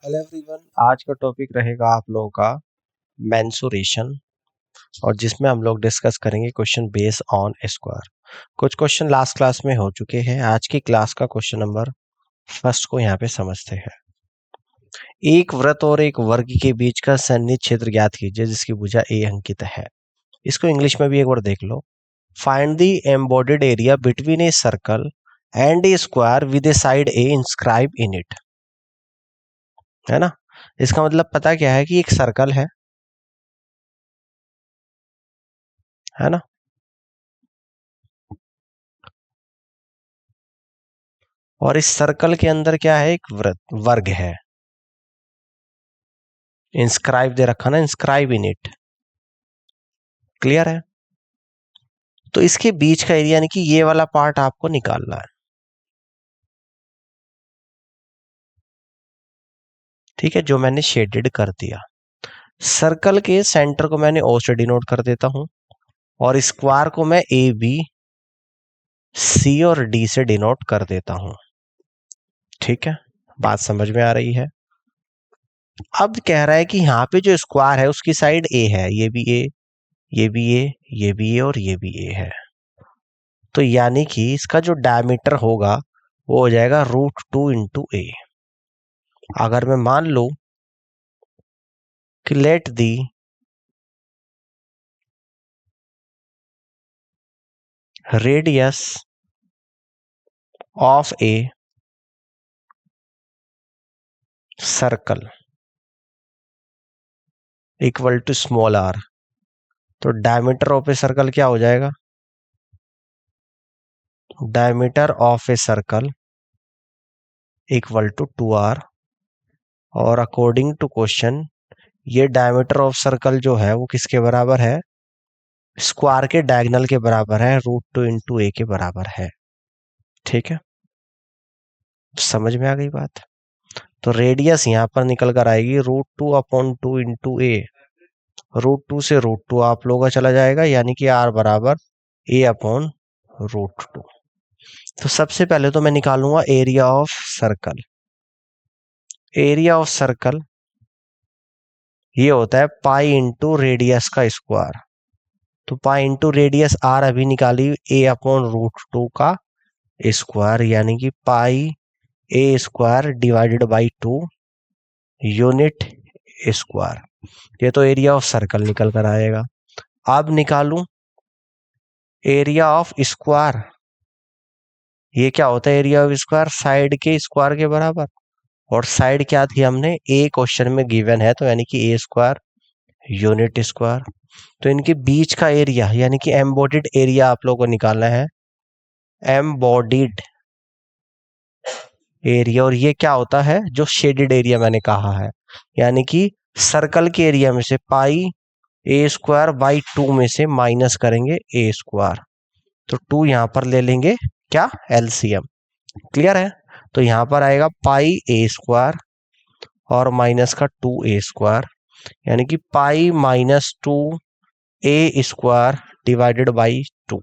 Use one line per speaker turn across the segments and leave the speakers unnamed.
Hello everyone, आज का topic रहेगा आप लोगों का मेंसुरेशन और जिसमें हम लोग डिस्कस करेंगे क्वेश्चन बेस्ड ऑन स्क्वायर। कुछ क्वेश्चन लास्ट क्लास में हो चुके हैं। आज की क्लास का क्वेश्चन नंबर फर्स्ट को यहाँ पे समझते हैं। एक वृत्त और एक वर्ग के बीच का सन्निहित क्षेत्र ज्ञात कीजिए जिसकी भुजा ए अंकित है। इसको इंग्लिश में भी एक बार देख लो। Find the embedded area between a circle and a square with a side a inscribe in it. है ना। इसका मतलब पता क्या है कि एक सर्कल है ना, और इस सर्कल के अंदर क्या है, एक वृत्त वर्ग है। इंस्क्राइब दे रखा ना, इंस्क्राइब इन इट। क्लियर है। तो इसके बीच का एरिया यानी कि ये वाला पार्ट आपको निकालना है। ठीक है, जो मैंने शेडेड कर दिया। सर्कल के सेंटर को मैंने ओ से डिनोट कर देता हूं और स्क्वायर को मैं ए बी सी और डी से डिनोट कर देता हूं। ठीक है, बात समझ में आ रही है। अब कह रहा है कि यहाँ पे जो स्क्वायर है उसकी साइड ए है, ये भी ए, ये भी ए, ये भी ए और ये भी ए है। तो यानी कि इसका जो डायमीटर होगा वो हो जाएगा √2 इंटू ए। अगर मैं मान लूं कि let the radius of a circle equal to small r, तो डायमीटर ऑफ ए सर्कल क्या हो जाएगा, diameter of a circle equal to 2r। और अकॉर्डिंग टू क्वेश्चन ये डायमीटर ऑफ सर्कल जो है वो किसके बराबर है, स्क्वायर के डायगोनल के बराबर है, √2 इंटू ए के बराबर है। ठीक है, समझ में आ गई बात। तो रेडियस यहां पर निकल कर आएगी √2/2 इंटू ए। √2 से √2 आप लोगों का चला जाएगा, यानी कि r बराबर a/√2। तो सबसे पहले तो मैं निकालूंगा area of circle. Area of circle ये होता है पाई इंटू रेडियस का स्क्वायर। तो पाई इंटू रेडियस r अभी निकाली a/√2 का स्क्वायर, यानी कि pi a square divided by 2 unit square. ये तो एरिया ऑफ सर्कल निकल कर आएगा। अब निकालूं एरिया ऑफ स्क्वायर। ये क्या होता है एरिया ऑफ स्क्वायर, साइड के स्क्वायर के बराबर। और साइड क्या थी हमने, ए क्वेश्चन में गिवन है, तो यानी कि ए स्क्वायर यूनिट स्क्वायर। तो इनके बीच का एरिया यानी कि एम्बॉडिड एरिया आप लोगों को निकालना है, एम्बॉडिड एरिया। और ये क्या होता है, जो शेडेड एरिया मैंने कहा है, यानी कि सर्कल के एरिया में से पाई ए स्क्वायर बाई 2 में से माइनस करेंगे ए स्क्वायर। तो 2 यहां पर ले लेंगे क्या, एलसीएम। क्लियर है। तो यहां पर आएगा पाई ए स्क्वायर और माइनस का 2a स्क्वायर, यानी कि पाई -2a square divided by 2।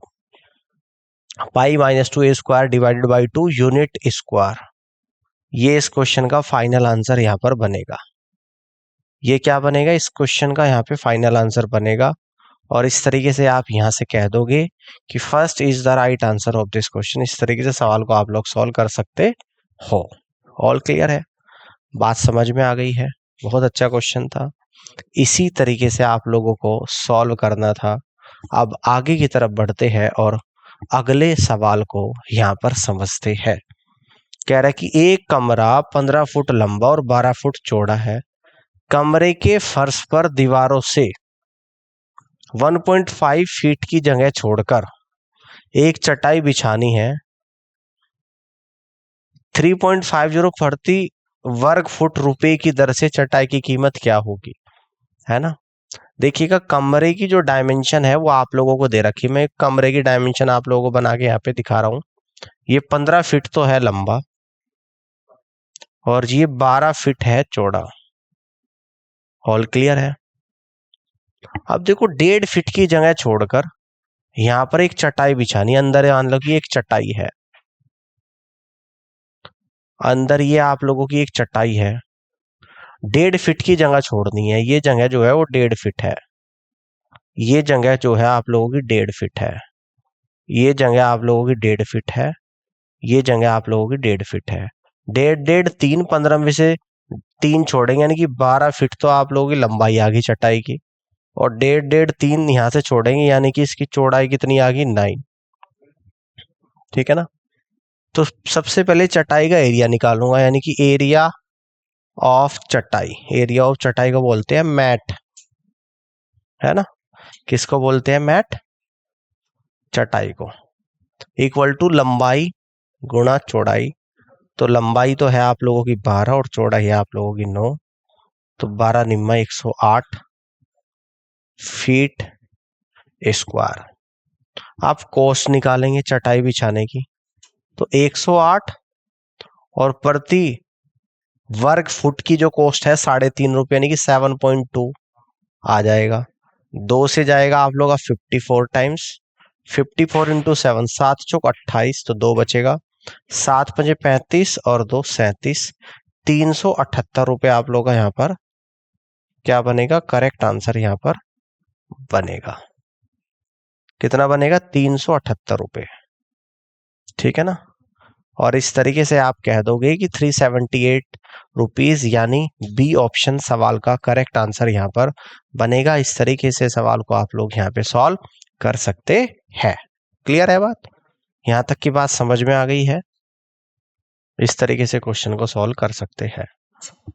Pi -2a square divided by 2 unit square. ये इस क्वेश्चन का फाइनल आंसर यहां पर बनेगा। ये क्या बनेगा, इस क्वेश्चन का यहाँ पे फाइनल आंसर बनेगा। और इस तरीके से आप यहां से कह दोगे कि first is the right answer of this question. इस तरीके से सवाल को आप लोग सॉल्व कर सकते हो। ऑल क्लियर है, बात समझ में आ गई है। बहुत अच्छा क्वेश्चन था, इसी तरीके से आप लोगों को सॉल्व करना था। अब आगे की तरफ बढ़ते हैं और अगले सवाल को यहाँ पर समझते हैं। कह रहा है कि एक कमरा 15 फुट लंबा और 12 फुट चौड़ा है। कमरे के फर्श पर दीवारों से 1.5 फीट की जगह छोड़कर एक चटाई बिछानी है। 3.50 प्रति वर्ग फुट रुपए की दर से चटाई की कीमत क्या होगी। है ना। देखिएगा, कमरे की जो डायमेंशन है वो आप लोगों को दे रखी है। मैं कमरे की डायमेंशन आप लोगों को बना के यहाँ पे दिखा रहा हूँ। ये 15 फीट तो है लंबा और ये 12 फीट है चौड़ा। ऑल क्लियर है। अब देखो, 1.5 फीट की जगह छोड़कर यहाँ पर एक चटाई बिछानी, अंदर मान लो कि एक चटाई है, अंदर ये आप लोगों की एक चटाई है 1.5 फीट की जगह छोड़नी है। ये जगह जो है वो 1.5 फीट है। ये जगह जो है आप लोगों की 1.5 फीट है। ये जगह आप लोगों की 1.5 फीट है। ये जगह आप लोगों की 1.5 फीट है। 1.5 3 15 में से 3 छोड़ेंगे यानी कि 12 फीट तो आप लोगों की लंबाई आ गई चटाई की, और 1.5 3 यहाँ से छोड़ेंगे यानी कि इसकी चौड़ाई कितनी आ गई 9। ठीक है ना। तो सबसे पहले चटाई का एरिया निकालूंगा, यानी कि एरिया ऑफ चटाई। एरिया ऑफ चटाई को बोलते हैं मैट, है ना। किसको बोलते हैं? मैट, चटाई को। इक्वल टू लंबाई गुणा चौड़ाई। तो लंबाई तो है आप लोगों की 12 और चौड़ाई है आप लोगों की 9, तो 12 निम्मा 108 फीट स्क्वायर। आप कॉस्ट निकालेंगे चटाई बिछाने की, तो 108 और प्रति वर्ग फुट की जो कॉस्ट है 3.5 रुपये यानी कि 7.2 आ जाएगा। 2 से जाएगा आप लोग का 54 टाइम्स, 54 इंटू 7, 7 चौक 28, तो 2 बचेगा। 7 पंजे 35 और 2 37, 378 रुपये आप लोग का यहाँ पर क्या बनेगा? करेक्ट आंसर यहाँ पर बनेगा। कितना बनेगा? 378 रुपये। ठीक है ना। और इस तरीके से आप कह दोगे कि 378 रुपीज, यानी बी ऑप्शन सवाल का करेक्ट आंसर यहाँ पर बनेगा। इस तरीके से सवाल को आप लोग यहाँ पे सॉल्व कर सकते हैं। क्लियर है बात? यहाँ तक की बात समझ में आ गई है? इस तरीके से क्वेश्चन को सॉल्व कर सकते हैं।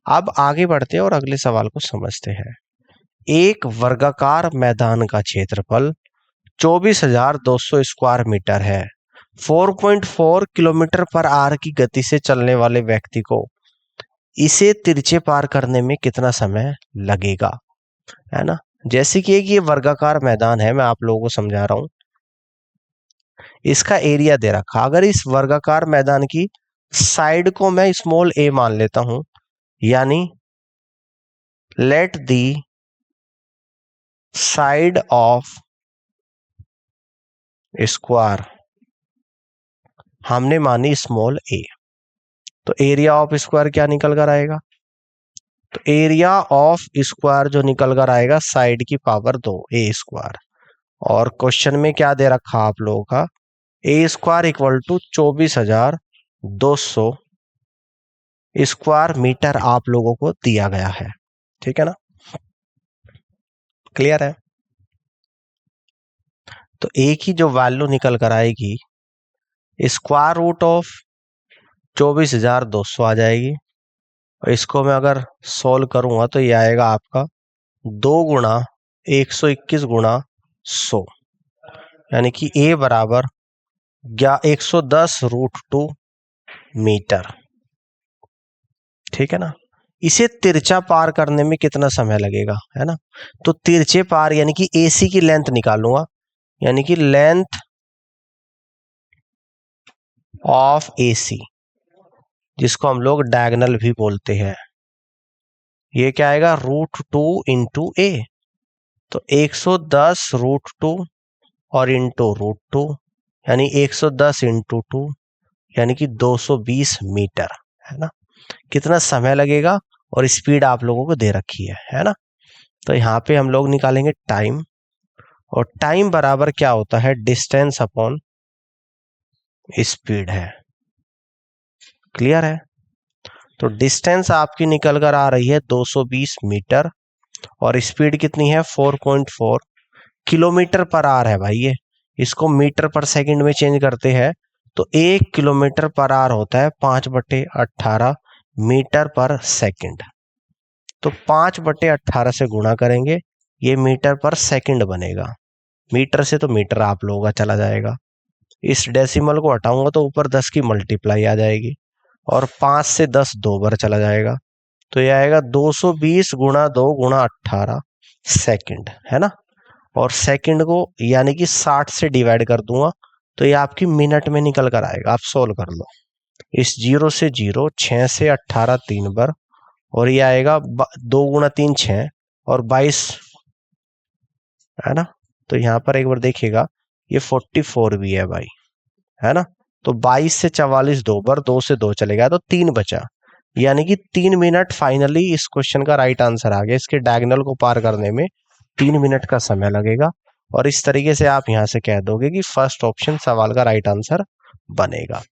अब आगे बढ़ते हैं और अगले सवाल को समझते हैं। एक वर्गाकार मैदान का क्षेत्रफल 24,200 स्क्वायर मीटर है। 4.4 किलोमीटर पर आवर की गति से चलने वाले व्यक्ति को इसे तिरछे पार करने में कितना समय लगेगा, है ना। जैसे कि ये वर्गाकार मैदान है, मैं आप लोगों को समझा रहा हूं। इसका एरिया दे रखा, अगर इस वर्गाकार मैदान की साइड को मैं स्मॉल ए मान लेता हूं, यानी late the side of square हमने मानी स्मॉल ए, तो एरिया ऑफ स्क्वायर क्या निकल कर आएगा? तो एरिया ऑफ स्क्वायर जो निकल कर आएगा साइड की पावर 2 ए स्क्वायर। और क्वेश्चन में क्या दे रखा आप लोगों का? A square equal to 24,200 square metre आप लोगों को दिया गया है। ठीक है ना। क्लियर है? तो ए की जो वैल्यू निकल कर आएगी स्क्वायर रूट ऑफ 24,200 आ जाएगी। और इसको मैं अगर सोल्व करूंगा तो ये आएगा आपका 2 गुणा 121 गुणा 100, यानी कि ए बराबर 110 रूट 2 मीटर। ठीक है ना। इसे तिरछा पार करने में कितना समय लगेगा, है ना। तो तिरछे पार यानी कि एसी की लेंथ निकालूंगा, यानी कि लेंथ ऑफ एसी, जिसको हम लोग डायगोनल भी बोलते हैं, ये क्या आएगा? रूट 2 इंटू ए। तो 110 रूट 2 और इंटू रूट 2, यानी 110 इंटू 2 यानी कि 220 मीटर, है ना। कितना समय लगेगा? और स्पीड आप लोगों को दे रखी है ना। तो यहाँ पे हम लोग निकालेंगे टाइम, और टाइम बराबर क्या होता है? डिस्टेंस अपॉन स्पीड है। क्लियर है? तो डिस्टेंस आपकी निकल कर आ रही है 220 मीटर, और स्पीड कितनी है? 4.4 किलोमीटर पर आवर है भाई। ये इसको मीटर पर सेकंड में चेंज करते हैं तो 1 किलोमीटर पर आवर होता है 5/18 मीटर पर सेकंड। तो 5/18 से गुणा करेंगे, ये मीटर पर सेकंड बनेगा। मीटर से तो मीटर आप लोगों का चला जाएगा, इस डेसिमल को हटाऊंगा तो ऊपर 10 की मल्टीप्लाई आ जाएगी, और 5 से 10 2 बार चला जाएगा, तो ये आएगा 220 गुणा 2 गुणा 18 सेकंड, है ना। और सेकंड को यानी कि 60 से डिवाइड कर दूंगा तो ये आपकी मिनट में निकल कर आएगा। आप सोल्व कर लो, इस 0 से 0, 6 से 18 3 बार, और ये आएगा 2 गुणा 3 6 और 22, है ना। तो यहाँ पर एक बार देखिएगा ये 44 भी है भाई, है ना। तो 22 से 44 2 बार, 2 से 2 चले गया तो 3 बचा, यानी कि 3 मिनट फाइनली इस क्वेश्चन का राइट आंसर आ गया। इसके डायगोनल को पार करने में 3 मिनट का समय लगेगा और इस तरीके से आप यहां से कह दोगे कि फर्स्ट ऑप्शन सवाल का राइट आंसर बनेगा।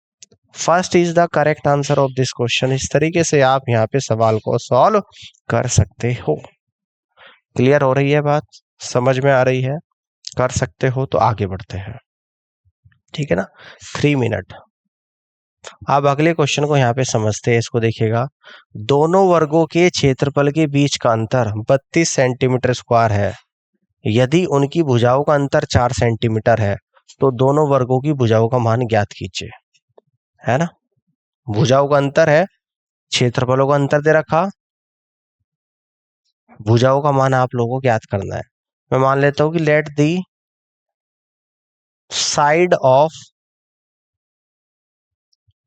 First is the correct answer of this question. इस तरीके से आप यहाँ पे सवाल को सॉल्व कर सकते हो। क्लियर हो रही है बात, समझ में आ रही है? कर सकते हो तो आगे बढ़ते हैं, ठीक है ना। 3 मिनट। अब अगले क्वेश्चन को यहाँ पे समझते हैं। इसको देखिएगा, दोनों वर्गों के क्षेत्रफल के बीच का अंतर 32 सेंटीमीटर स्क्वायर है। यदि उनकी भुजाओं का अंतर 4 सेंटीमीटर है तो दोनों वर्गों की भुजाओं का मान ज्ञात कीजिए। है ना, भुजाओं का अंतर है, क्षेत्रफलों का अंतर दे रखा, भुजाओं का मान आप लोगों को ज्ञात करना है। मैं मान लेता हूं कि let the side of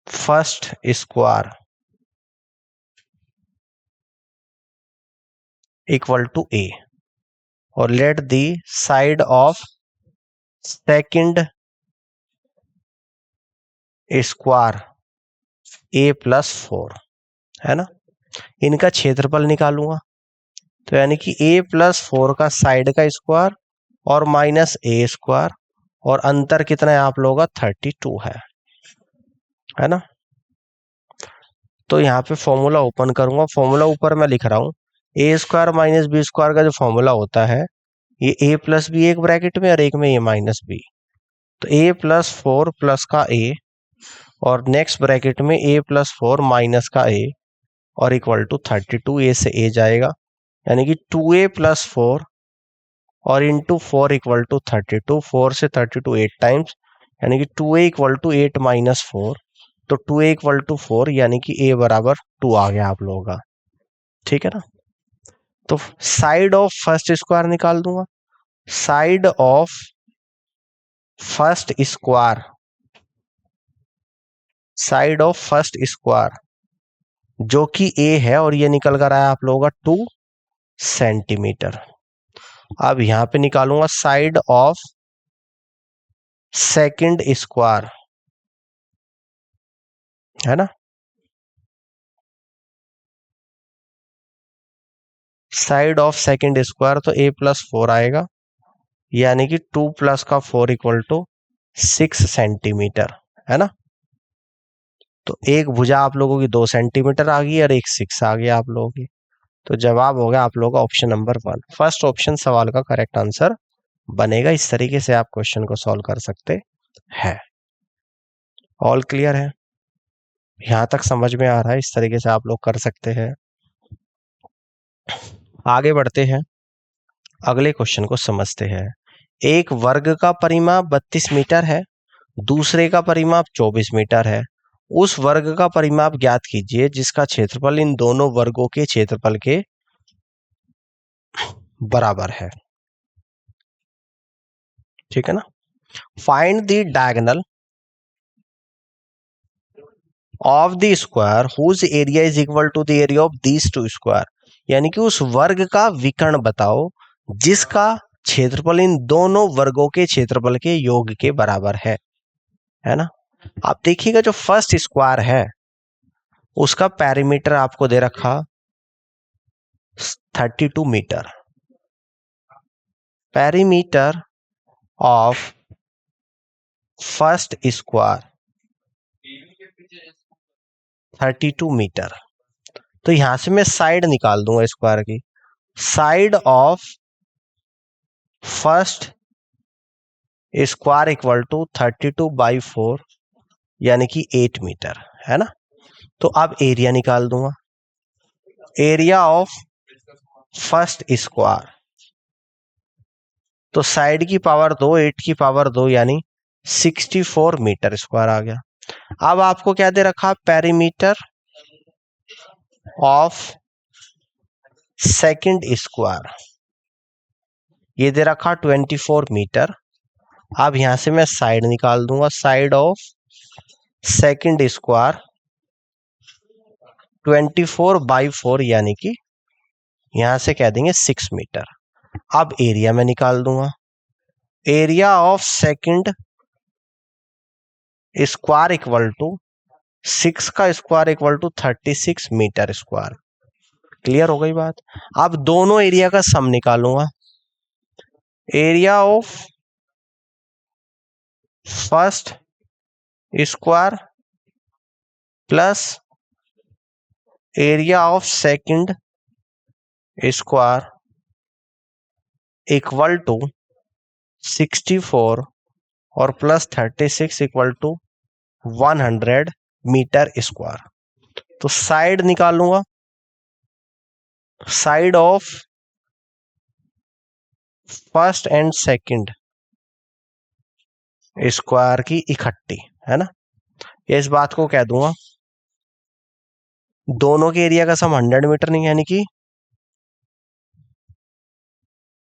first square equal to a और let the side of second square a plus 4, है ना। इनका क्षेत्रफल निकालूंगा तो यानी कि ए प्लस 4 का साइड का स्क्वायर और माइनस ए स्क्वायर, और अंतर कितना है आप लोगों का 32 है ना। तो यहाँ पे फॉर्मूला ओपन करूंगा, फॉर्मूला ऊपर मैं लिख रहा हूं, ए स्क्वायर माइनस बी स्क्वायर का जो फॉर्मूला होता है, ये ए प्लस बी एक ब्रैकेट में और एक में ए माइनस बी। तो ए प्लस 4 प्लस का ए और नेक्स्ट ब्रैकेट में ए प्लस 4 माइनस का ए और इक्वल टू 32। ए से ए जाएगा यानी कि 2a प्लस 4 और इंटू 4 इक्वल टू 32। 4 से 32 8 टाइम्स यानी कि 2a इक्वल टू 8 माइनस 4, तो 2a इक्वल टू 4 यानी कि a बराबर 2 आ गया आप लोगों का, ठीक है ना। तो साइड ऑफ फर्स्ट स्क्वायर निकाल दूंगा। Side of first square, side of first square जो कि a है और ये निकल कर आया आप लोगों का 2 सेंटीमीटर। अब यहां पे निकालूंगा साइड ऑफ सेकंड स्क्वायर, है ना। साइड ऑफ सेकंड स्क्वायर तो a प्लस 4 आएगा यानी कि 2 प्लस का 4 इक्वल टू 6 सेंटीमीटर, है ना। तो एक भुजा आप लोगों की 2 सेंटीमीटर आ गई और एक 6 आ गया आप लोगों की। तो जवाब हो गया आप लोगों का ऑप्शन नंबर 1। फर्स्ट ऑप्शन सवाल का करेक्ट आंसर बनेगा। इस तरीके से आप क्वेश्चन को सॉल्व कर सकते हैं। ऑल क्लियर है, यहां तक समझ में आ रहा है? इस तरीके से आप लोग कर सकते हैं। आगे बढ़ते हैं, अगले क्वेश्चन को समझते हैं। एक वर्ग का परिमाप 32 मीटर है, दूसरे का परिमाप 24 मीटर है। उस वर्ग का परिमाप ज्ञात कीजिए जिसका क्षेत्रफल इन दोनों वर्गों के क्षेत्रफल के बराबर है, ठीक है ना। Find the diagonal of the square whose area is equal to the area of these two square. यानी कि उस वर्ग का विकर्ण बताओ जिसका क्षेत्रफल इन दोनों वर्गों के क्षेत्रफल के योग के बराबर है ना। आप देखिएगा जो फर्स्ट स्क्वायर है उसका पेरीमीटर आपको दे रखा 32 metre. Perimeter of first square 32 metre. तो यहां से मैं साइड निकाल दूंगा स्क्वायर की। Side of first square equal to 32/4 यानी कि 8 मीटर, है ना। तो अब एरिया निकाल दूंगा। एरिया ऑफ फर्स्ट स्क्वायर, तो साइड की पावर 2 8 की पावर 2 यानी 64 मीटर स्क्वायर आ गया। अब आपको क्या दे रखा? पेरीमीटर ऑफ सेकंड स्क्वायर, ये दे रखा 24 मीटर। अब यहां से मैं साइड निकाल दूंगा। साइड ऑफ सेकंड स्क्वायर 24/4 यानी कि यहां से कह देंगे 6 मीटर। अब एरिया में निकाल दूंगा। Area of second square equal to 6 का square equal to 36 metre square. Clear हो गई बात। अब दोनों एरिया का सम निकालूंगा। Area of first square plus area of second square equal to 64 और plus 36 equal to 100 metre square. तो साइड निकालूंगा। Side of first and second square की इकट्ठी, है ना। इस बात को कह दूंगा दोनों के एरिया का सम 100 मीटर नहीं, यानी कि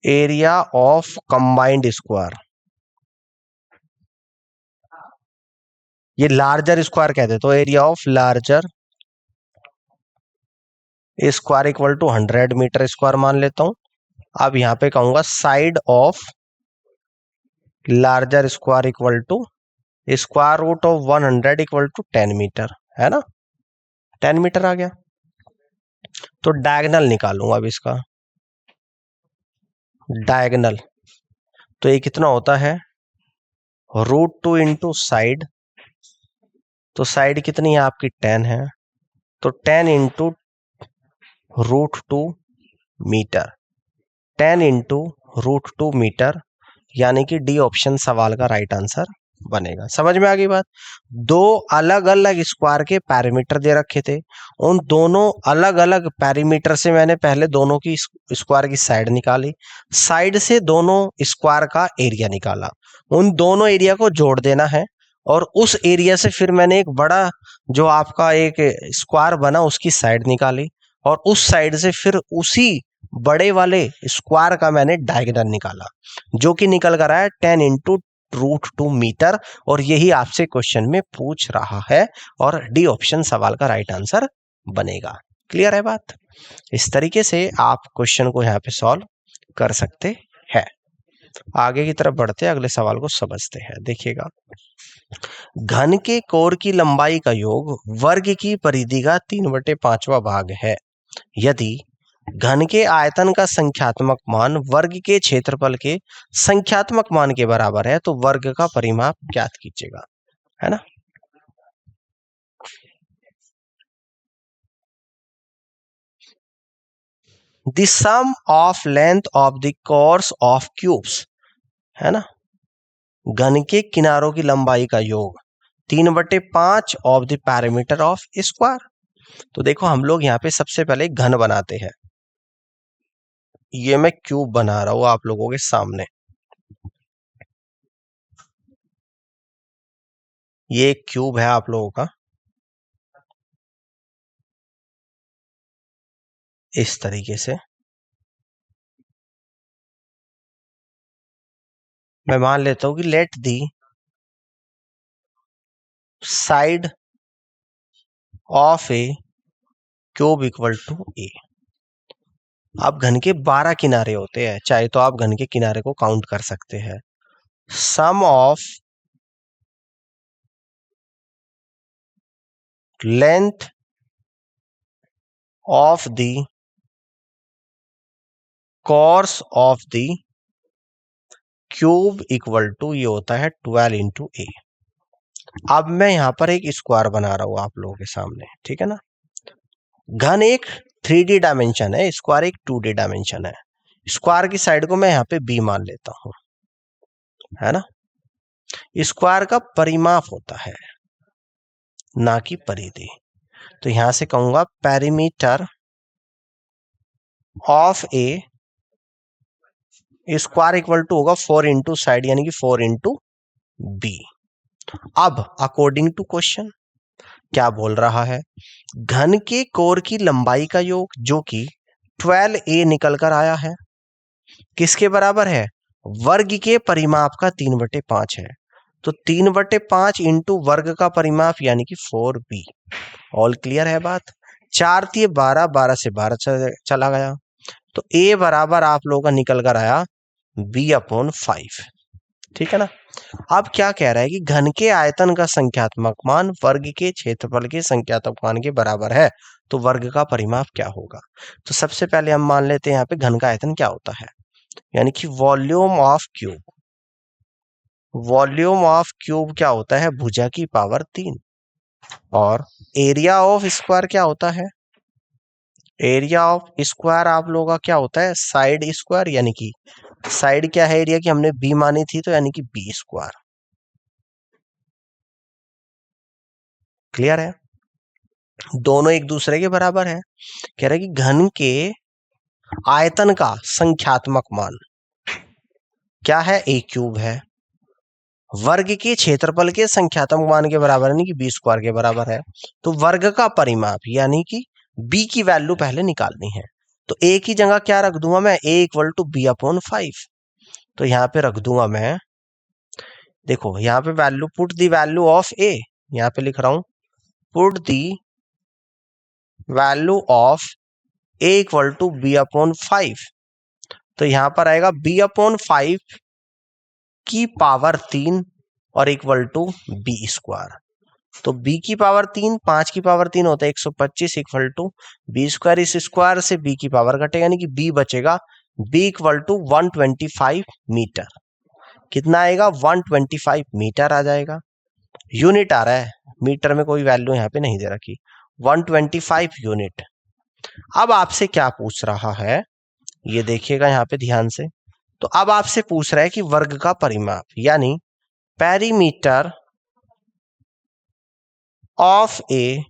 एरिया ऑफ कंबाइंड स्क्वायर। ये लार्जर स्क्वायर कहते हैं, तो area of larger square equal to 100 metre square मान लेता हूं। अब यहां पे कहूंगा side of larger square equal to square root of 100 equal to 10 metre, है ना। 10 मीटर आ गया। तो डायगोनल निकालूंगा अब इसका। डायगोनल तो ये कितना होता है, √2 इंटू साइड। तो साइड कितनी है आपकी 10 है, तो 10 इंटू √2 मीटर। 10 इंटू √2 मीटर, यानी कि डी ऑप्शन सवाल का राइट आंसर बनेगा। समझ में आ गई बात। दो अलग अलग स्क्वायर के पैरामीटर दे रखे थे, उन दोनों अलग अलग पैरामीटर से मैंने पहले दोनों की स्क्वायर की साइड निकाली, साइड से दोनों स्क्वायर का एरिया निकाला, उन दोनों एरिया को जोड़ देना है, और उस एरिया से फिर मैंने एक बड़ा जो आपका एक स्क्वायर बना उसकी साइड निकाली, और उस साइड से फिर उसी बड़े वाले स्क्वायर का मैंने डायगोनल निकाला, जो कि निकल कर आया 10 इंटू √2 मीटर। और यही आपसे क्वेश्चन में पूछ रहा है, और डी ऑप्शन सवाल का राइट आंसर बनेगा। क्लियर है बात। इस तरीके से आप क्वेश्चन को यहाँ पे सॉल्व कर सकते हैं। आगे की तरफ बढ़ते अगले सवाल को समझते हैं। देखिएगा, घन के कोर की लंबाई का योग वर्ग की परिधि का 3/5वां भाग है। यदि घन के आयतन का संख्यात्मक मान वर्ग के क्षेत्रफल के संख्यात्मक मान के बराबर है, तो वर्ग का परिमाप ज्ञात कीजिएगा, है ना। The sum of length of the course of cubes, है ना। घन के किनारों की लंबाई का योग 3/5 of the parameter of square. तो देखो हम लोग यहाँ पे सबसे पहले घन बनाते हैं। ये मैं क्यूब बना रहा हूं आप लोगों के सामने। ये एक क्यूब है आप लोगों का, इस तरीके से। मैं मान लेता हूं कि let the side of a cube equal to a. अब घन के 12 किनारे होते हैं, चाहे तो आप घन के किनारे को काउंट कर सकते हैं। Sum of length of the course of the cube equal to ये होता है 12 इंटू ए। अब मैं यहां पर एक स्क्वायर बना रहा हूं आप लोगों के सामने, ठीक है ना। घन एक 3D डायमेंशन है, स्क्वायर एक 2D डायमेंशन है। स्क्वायर की साइड को मैं यहाँ पे बी मान लेता हूं, है ना। स्क्वायर का परिमाप होता है, ना कि परिधि। तो यहां से कहूंगा perimeter of a square equal to होगा 4 इंटू साइड, यानी कि 4 इंटू बी। अब अकॉर्डिंग टू क्वेश्चन क्या बोल रहा है, घन के कोर की लंबाई का योग जो कि 12a निकल कर आया है, किसके बराबर है, वर्ग के परिमाप का 3/5 है। तो 3/5 इंटू वर्ग का परिमाप यानी कि 4b। ऑल क्लियर है बात। 4 × 12, 12 से 12 चला गया, तो a बराबर आप लोगों का निकल कर आया b/5, ठीक है ना। अब क्या कह रहा है कि घन के आयतन का संख्यात्मक मान वर्ग के क्षेत्रफल के संख्यात्मक मान के बराबर है, तो वर्ग का परिमाप क्या होगा। तो सबसे पहले हम मान लेते हैं यहाँ पे घन का आयतन क्या होता है, यानी कि volume of cube. Volume of cube क्या होता है, भुजा की पावर 3। और एरिया ऑफ स्क्वायर क्या होता है, एरिया ऑफ स्क्वायर आप लोगों का क्या होता है, साइड स्क्वायर, यानी कि साइड क्या है एरिया की, हमने बी मानी थी, तो यानी कि बी स्क्वायर। क्लियर है, दोनों एक दूसरे के बराबर है। कह रहा है कि घन के आयतन का संख्यात्मक मान क्या है, ए क्यूब है, वर्ग के क्षेत्रफल के संख्यात्मक मान के बराबर यानी कि बी स्क्वायर के बराबर है। तो वर्ग का परिमाप यानी कि बी की वैल्यू पहले निकालनी है। तो ए की जगह क्या रख दूंगा मैं, ए इक्वल टू बी अपॉन 5। तो यहां पे रख दूंगा मैं, देखो यहां पे value, put the value of a, यहां पे लिख रहा हूं put the value of a equal to b upon 5। तो यहां पर आएगा बी अपॉन 5 की पावर 3 और इक्वल टू बी स्क्वायर। तो b की पावर 3, 5 की पावर 3 होता है 125 इक्वल टू बी स्क्वायर। इस स्क्वायर से b की पावर घटेगा यानी कि b बचेगा, b इक्वल टू 125 मीटर। कितना आएगा, 125 मीटर आ जाएगा। यूनिट आ रहा है, मीटर में कोई वैल्यू यहाँ पे नहीं दे रखी, 125 यूनिट। अब आपसे क्या पूछ रहा है, ये देखिएगा यहाँ पे ध्यान से। तो अब आपसे पूछ रहा है कि वर्ग का परिमाप यानी पेरीमीटर ऑफ ए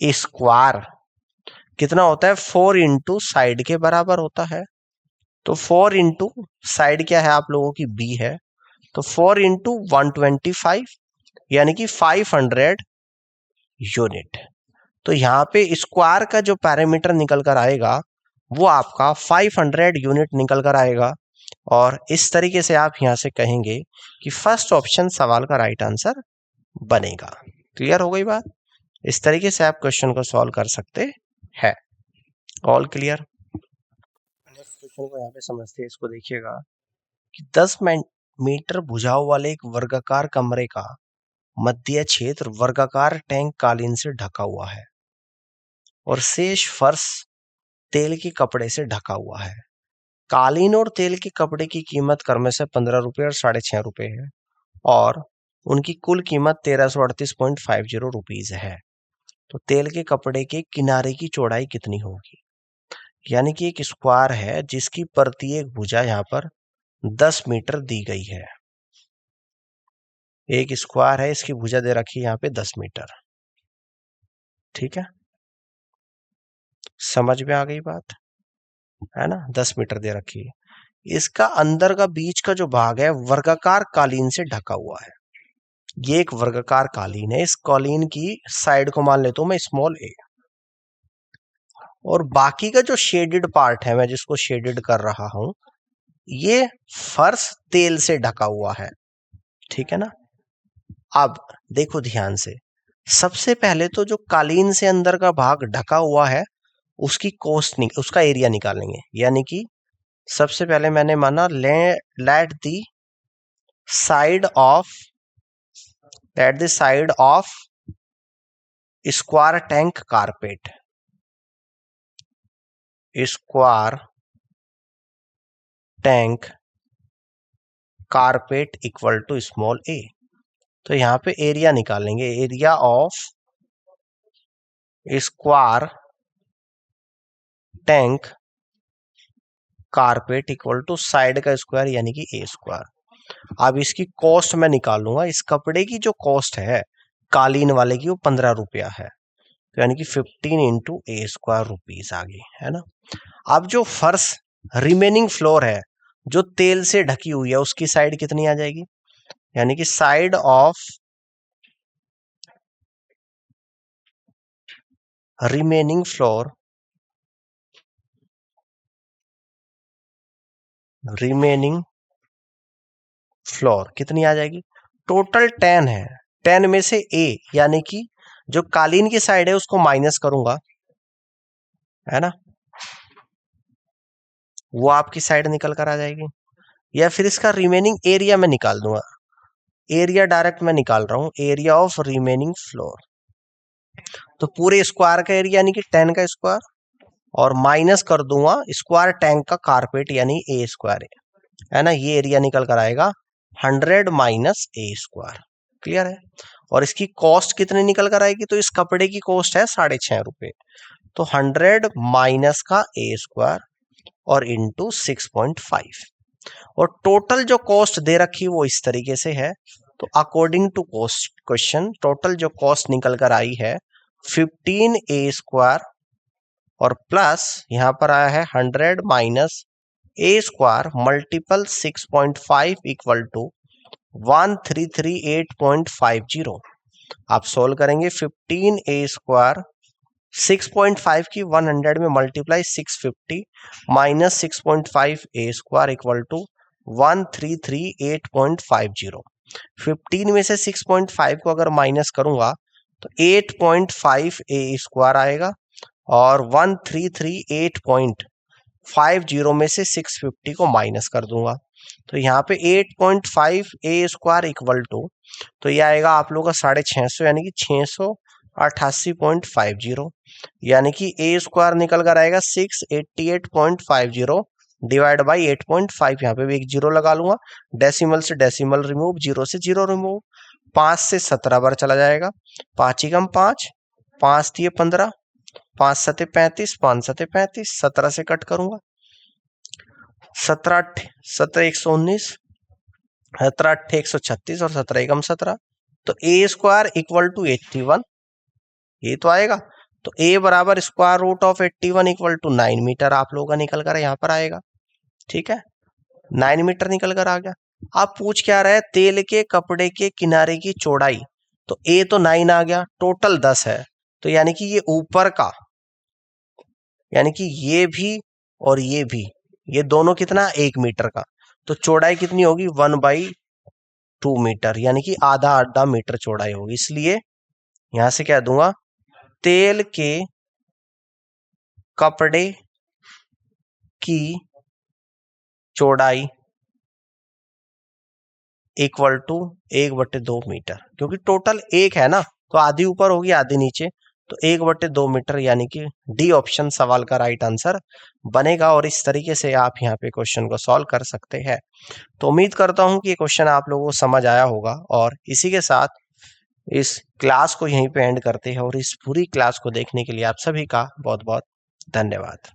स्क्वायर कितना होता है, 4 इंटू साइड के बराबर होता है। तो 4 इंटू साइड क्या है आप लोगों की बी है, तो 4 इंटू 125 यानी कि 500 यूनिट। तो यहां पे स्क्वायर का जो पैरामीटर निकल कर आएगा वो आपका 500 यूनिट निकल कर आएगा। और इस तरीके से आप यहां से कहेंगे कि फर्स्ट ऑप्शन सवाल का राइट आंसर बनेगा। क्लियर हो गई बात, इस तरीके से आप क्वेश्चन को सॉल्व कर सकते हैं। All clear. नेक्स्ट क्वेश्चन को यहाँ पे समझते हैं, इसको देखिएगा कि 10 मीटर भुजाओं वाले एक वर्गाकार कमरे का मध्य क्षेत्र वर्गाकार टैंक कालीन से ढका हुआ है और शेष फर्श तेल के कपड़े से ढका हुआ है। कालीन और तेल के कपड़े की कीमत क्रम से 15 रुपए और 6.5 रुपए है और उनकी कुल कीमत 1338.50 रुपीज है। तो तेल के कपड़े के किनारे की चौड़ाई कितनी होगी, यानी कि एक स्क्वायर है जिसकी प्रत्येक भुजा यहाँ पर 10 मीटर दी गई है। एक स्क्वायर है, इसकी भुजा दे रखी है यहाँ पे 10 मीटर। ठीक है, समझ में आ गई बात है ना, 10 मीटर दे रखी है। इसका अंदर का बीच का जो भाग है वर्गाकार कालीन से ढका हुआ है। ये एक वर्गाकार कालीन है, इस कालीन की साइड को मान लेता हूं मैं स्मॉल ए, और बाकी का जो शेडेड पार्ट है, मैं जिसको शेडेड कर रहा हूं, ये फर्श तेल से ढका हुआ है। ठीक है ना। अब देखो ध्यान से, सबसे पहले तो जो कालीन से अंदर का भाग ढका हुआ है उसकी उसका एरिया निकालेंगे। यानी कि सबसे पहले मैंने माना let the side of square tank carpet, square tank carpet equal to small a. तो यहां पे एरिया निकालेंगे, area of square tank carpet equal to side का स्क्वायर यानी कि ए स्क्वायर। अब इसकी कॉस्ट मैं निकालूंगा, इस कपड़े की जो कॉस्ट है कालीन वाले की वो 15 रुपया है, तो यानी कि 15 इंटू ए स्क्वायर रुपीज आ गई है ना। अब जो फर्श रिमेनिंग फ्लोर है जो तेल से ढकी हुई है उसकी साइड कितनी आ जाएगी, यानी कि साइड ऑफ रिमेनिंग फ्लोर कितनी आ जाएगी, टोटल 10 है, 10 में से ए यानी कि जो कालीन की साइड है उसको माइनस करूंगा, है ना, वो आपकी साइड निकल कर आ जाएगी। या फिर इसका रिमेनिंग एरिया में निकाल दूंगा। एरिया डायरेक्ट मैं निकाल रहा हूं, एरिया ऑफ रिमेनिंग फ्लोर। तो पूरे स्क्वायर का एरिया यानी कि 10 का स्क्वायर, और माइनस कर दूंगा स्क्वायर टैंक का कारपेट यानी ए स्क्वायर, है ना। ये एरिया निकल कर आएगा 100 माइनस ए स्क्वायर। क्लियर है। और इसकी कॉस्ट कितनी निकल कर आएगी, तो इस कपड़े की कॉस्ट है 6.5 रुपए। तो 100 माइनस का ए स्क्वायर और इंटू 6.5, और टोटल जो कॉस्ट दे रखी वो इस तरीके से है। तो according to cost question total जो कॉस्ट निकल कर आई है 15 ए स्क्वायर, और प्लस यहां पर आया है 100 minus a square multiple 6.5 equal to 1338.50। आप सोल्व करेंगे 15 ए स्क्वायर 6.5 की 100 में multiply 650 minus 6.5 a square equal to 1338.50। 15 में से 6.5 को अगर माइनस करूंगा तो 8.5 ए स्क्वायर आएगा, और 1338.50 में से 650 को माइनस कर दूंगा तो यहाँ पे 8.5 ए स्क्वायर इक्वल टू, तो ये आएगा आप लोगों का 650, यानी कि 688.50, यानी कि ए स्क्वायर निकल कर आएगा 688.50 डिवाइड बाई 8.5। यहाँ पे भी एक जीरो लगा लूंगा, डेसिमल से डेसिमल रिमूव, जीरो से जीरो रिमूव, 5 से 17 बार चला जाएगा, 5 ही कम 5, 5 दिए 15, 5 सते 35, 5 सते 35, 17 से कट करूंगा, 17 119, 17 136 और 17 एकम 17, तो ए स्क्वायर इक्वल टू 81, ये तो आएगा। तो ए बराबर square root of 81 equal to 9 metre आप लोगों का निकल कर यहाँ पर आएगा। ठीक है, 9 मीटर निकल कर आ गया। आप पूछ क्या रहे, तेल के कपड़े के किनारे की चौड़ाई, तो ए तो 9 आ गया, टोटल 10 है, तो यानी कि ये ऊपर का, यानी कि ये भी और ये भी, ये दोनों कितना 1 मीटर का, तो चौड़ाई कितनी होगी 1/2 मीटर, यानी कि आधा आधा मीटर चौड़ाई होगी। इसलिए यहां से क्या दूंगा, तेल के कपड़े की चौड़ाई इक्वल टू 1/2 मीटर, क्योंकि टोटल 1 है ना, तो आधी ऊपर होगी आधी नीचे, तो 1/2 मीटर, यानी कि डी ऑप्शन सवाल का राइट आंसर बनेगा। और इस तरीके से आप यहाँ पे क्वेश्चन को सॉल्व कर सकते हैं। तो उम्मीद करता हूं कि ये क्वेश्चन आप लोगों को समझ आया होगा, और इसी के साथ इस क्लास को यहीं पे एंड करते हैं, और इस पूरी क्लास को देखने के लिए आप सभी का बहुत बहुत धन्यवाद।